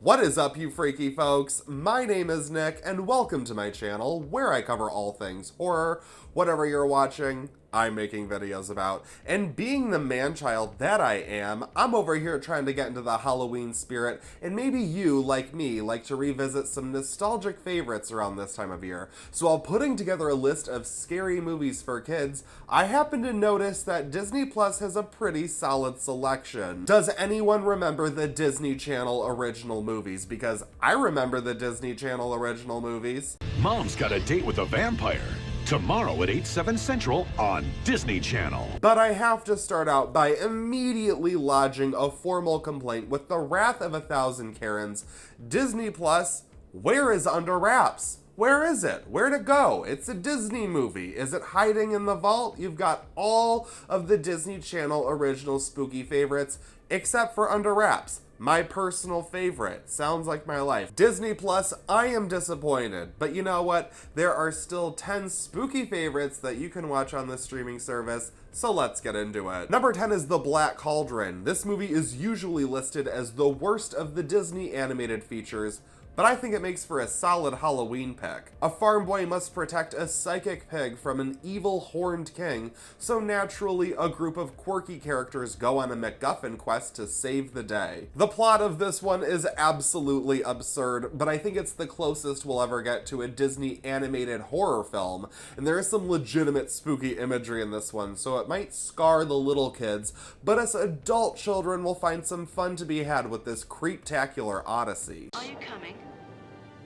What is up, you freaky folks? My name is Nick, and welcome to my channel, where I cover all things horror. Whatever you're watching, I'm making videos about. And being the man-child that I am, I'm over here trying to get into the Halloween spirit, and maybe you, like me, like to revisit some nostalgic favorites around this time of year. So while putting together a list of scary movies for kids, I happen to notice that Disney Plus has a pretty solid selection. Does anyone remember the Disney Channel original movies? Because I remember the Disney Channel original movies. Mom's Got a Date with a Vampire. Tomorrow at 8/7 Central on Disney Channel. But I have to start out by immediately lodging a formal complaint with the wrath of 1,000 Karens. Disney Plus, where is Under Wraps? Where is it? Where'd it go? It's a Disney movie. Is it hiding in the vault? You've got all of the Disney Channel original spooky favorites, except for Under Wraps. My personal favorite. Sounds like my life. Disney Plus, I am disappointed. But you know what? There are still 10 spooky favorites that you can watch on this streaming service, so let's get into it. Number 10 is The Black Cauldron. This movie is usually listed as the worst of the Disney animated features, but I think it makes for a solid Halloween pick. A farm boy must protect a psychic pig from an evil horned king, so naturally a group of quirky characters go on a MacGuffin quest to save the day. The plot of this one is absolutely absurd, but I think it's the closest we'll ever get to a Disney animated horror film, and there is some legitimate spooky imagery in this one, so it might scar the little kids, but us adult children will find some fun to be had with this creeptacular odyssey. Are you coming?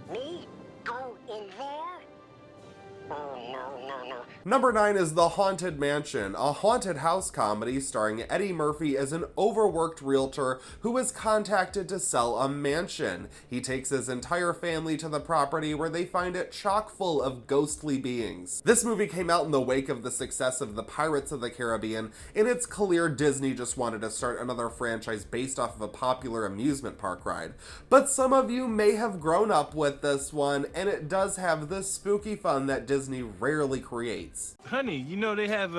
Me? Go in there? Oh, no. Number 9 is The Haunted Mansion, a haunted house comedy starring Eddie Murphy as an overworked realtor who is contacted to sell a mansion. He takes his entire family to the property where they find it chock full of ghostly beings. This movie came out in the wake of the success of the Pirates of the Caribbean, and it's clear Disney just wanted to start another franchise based off of a popular amusement park ride. But some of you may have grown up with this one, and it does have the spooky fun that Disney rarely creates. Honey, you know they have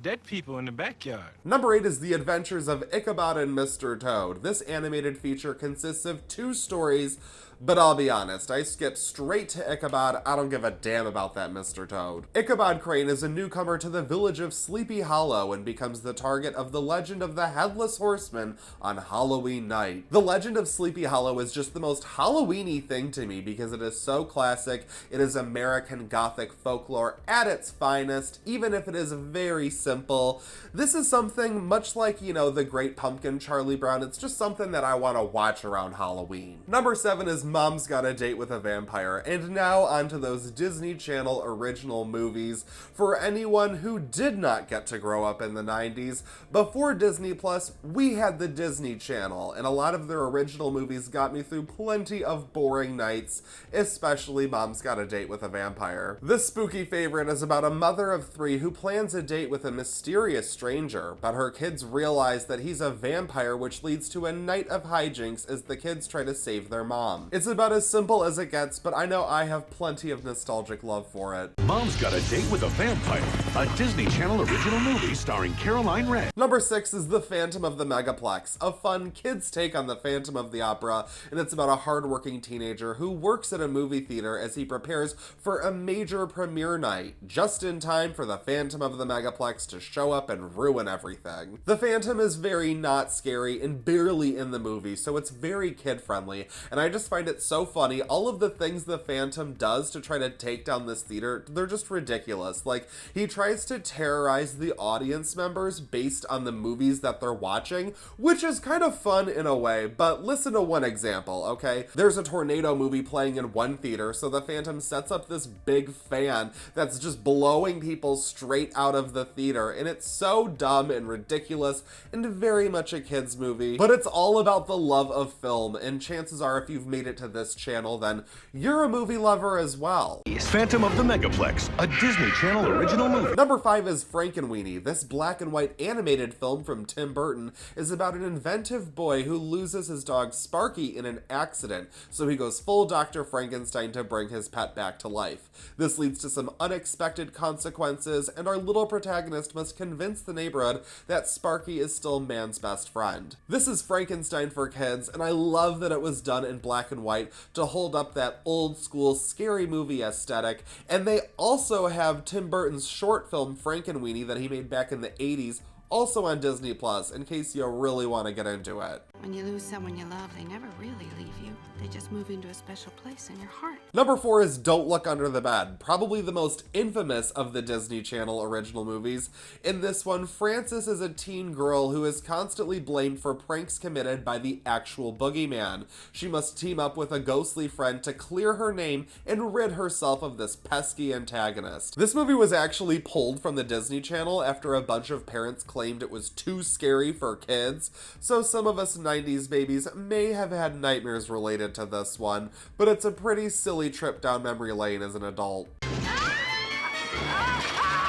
dead people in the backyard. Number 8 is The Adventures of Ichabod and Mr. Toad. This animated feature consists of 2 stories, but I'll be honest, I skipped straight to Ichabod. I don't give a damn about that Mr. Toad. Ichabod Crane is a newcomer to the village of Sleepy Hollow and becomes the target of the legend of the Headless Horseman on Halloween night. The legend of Sleepy Hollow is just the most Halloween-y thing to me because it is so classic. It is American Gothic folklore at its finest, even if it is very simple. This is something much like, The Great Pumpkin, Charlie Brown. It's just something that I want to watch around Halloween. Number 7 is Mom's Got a Date with a Vampire. And now onto those Disney Channel original movies. For anyone who did not get to grow up in the 90s, before Disney Plus, we had the Disney Channel, and a lot of their original movies got me through plenty of boring nights, especially Mom's Got a Date with a Vampire. This spooky favorite is about a mother of 3 who plans a date with a mysterious stranger, but her kids realize that he's a vampire, which leads to a night of hijinks as the kids try to save their mom. It's about as simple as it gets, but I know I have plenty of nostalgic love for it. Mom's Got a Date with a Vampire. A Disney Channel original movie starring Caroline Redd. Number 6 is The Phantom of the Megaplex, a fun kids' take on the Phantom of the Opera, and it's about a hardworking teenager who works at a movie theater as he prepares for a major premiere night, just in time for the Phantom of the Megaplex to show up and ruin everything. The Phantom is very not scary and barely in the movie, so it's very kid-friendly, and I just find it so funny. All of the things the Phantom does to try to take down this theater, they're just ridiculous. Like, he tries to terrorize the audience members based on the movies that they're watching, which is kind of fun in a way, but listen to one example, okay? There's a tornado movie playing in one theater, so the Phantom sets up this big fan that's just blowing people straight out of the theater, and it's so dumb and ridiculous and very much a kid's movie, but it's all about the love of film, and chances are if you've made it it to this channel, then you're a movie lover as well. Phantom of the Megaplex, a Disney Channel original movie. Number 5 is Frankenweenie. This black and white animated film from Tim Burton is about an inventive boy who loses his dog Sparky in an accident, so he goes full Dr. Frankenstein to bring his pet back to life. This leads to some unexpected consequences, and our little protagonist must convince the neighborhood that Sparky is still man's best friend. This is Frankenstein for kids, and I love that it was done in black and white to hold up that old school scary movie aesthetic, and they also have Tim Burton's short film Frankenweenie that he made back in the 80s also on Disney Plus, in case you really want to get into it. When you lose someone you love, they never really leave you. They just move into a special place in your heart. Number 4 is Don't Look Under the Bed, probably the most infamous of the Disney Channel original movies. In this one, Frances is a teen girl who is constantly blamed for pranks committed by the actual boogeyman. She must team up with a ghostly friend to clear her name and rid herself of this pesky antagonist. This movie was actually pulled from the Disney Channel after a bunch of parents claimed it was too scary for kids, so some of us 90s babies may have had nightmares related to this one, but it's a pretty silly trip down memory lane as an adult.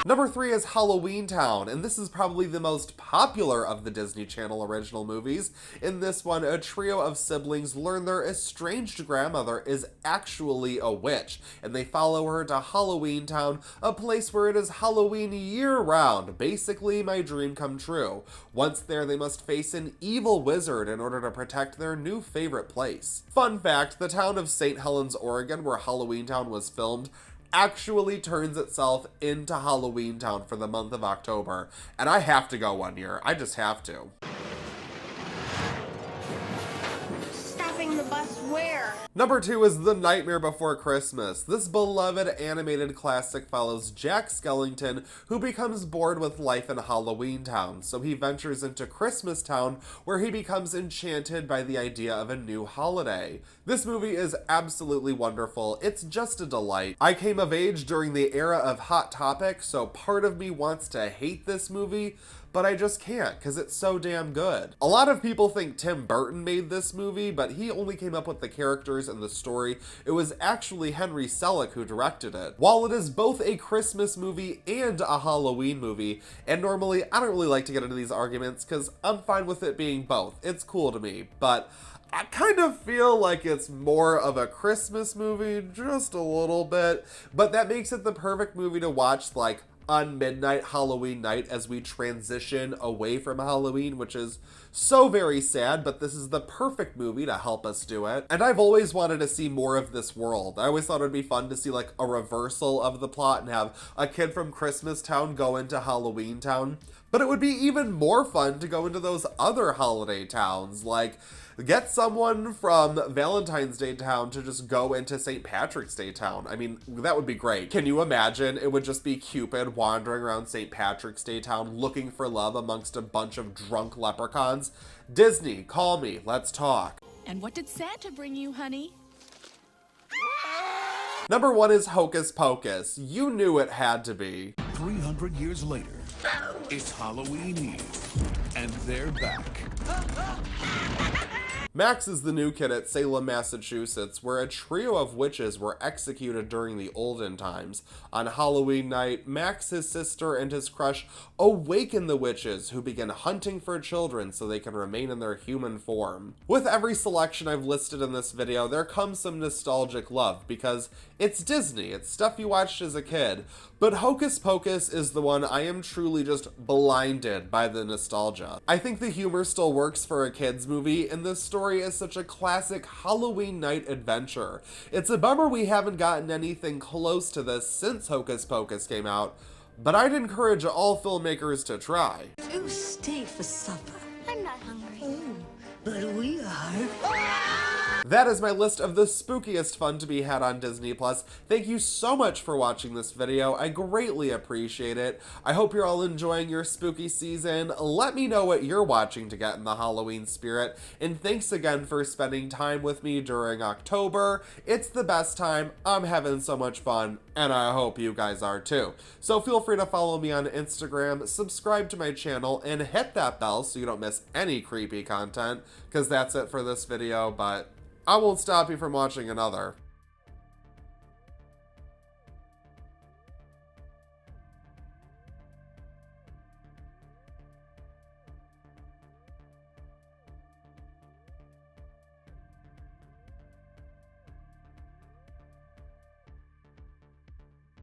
Number 3 is Halloween Town, and this is probably the most popular of the Disney Channel original movies. In this one, a trio of siblings learn their estranged grandmother is actually a witch, and they follow her to Halloween Town, a place where it is Halloween year-round, basically my dream come true. Once there, they must face an evil wizard in order to protect their new favorite place. Fun fact, the town of St. Helens, Oregon, where Halloween Town was filmed, actually turns itself into Halloween Town for the month of October, and I have to go one year. I just have to. Stopping the bus where? Number 2 is The Nightmare Before Christmas. This beloved animated classic follows Jack Skellington, who becomes bored with life in Halloween Town, so he ventures into Christmas Town, where he becomes enchanted by the idea of a new holiday. This movie is absolutely wonderful. It's just a delight. I came of age during the era of Hot Topic, so part of me wants to hate this movie, but I just can't because it's so damn good. A lot of people think Tim Burton made this movie, but he only came up with the characters and the story. It was actually Henry Selick who directed it. While it is both a Christmas movie and a Halloween movie, and normally I don't really like to get into these arguments because I'm fine with it being both. It's cool to me, but I kind of feel like it's more of a Christmas movie, just a little bit, but that makes it the perfect movie to watch like on midnight Halloween night as we transition away from Halloween, which is so very sad, but this is the perfect movie to help us do it. And I've always wanted to see more of this world. I always thought it'd be fun to see like a reversal of the plot and have a kid from Christmas Town go into Halloween Town. But it would be even more fun to go into those other holiday towns, like get someone from Valentine's Day Town to just go into St. Patrick's Day Town. I mean, that would be great. Can you imagine? It would just be Cupid wandering around St. Patrick's Day Town looking for love amongst a bunch of drunk leprechauns. Disney, call me. Let's talk. And what did Santa bring you, honey? Number 1 is Hocus Pocus. You knew it had to be. 300 years later, it's Halloween Eve, and they're back. Max is the new kid at Salem, Massachusetts, where a trio of witches were executed during the olden times. On Halloween night, Max, his sister, and his crush awaken the witches, who begin hunting for children so they can remain in their human form. With every selection I've listed in this video, there comes some nostalgic love, because it's Disney, it's stuff you watched as a kid, but Hocus Pocus is the one I am truly just blinded by the nostalgia. I think the humor still works for a kid's movie, and this story is such a classic Halloween night adventure. It's a bummer we haven't gotten anything close to this since Hocus Pocus came out, but I'd encourage all filmmakers to try. You stay for supper. I'm not hungry. But we are. That is my list of the spookiest fun to be had on Disney Plus. Thank you so much for watching this video. I greatly appreciate it. I hope you're all enjoying your spooky season. Let me know what you're watching to get in the Halloween spirit. And thanks again for spending time with me during October. It's the best time. I'm having so much fun, and I hope you guys are too. So feel free to follow me on Instagram, subscribe to my channel, and hit that bell so you don't miss any creepy content, because that's it for this video, but I won't stop you from watching another.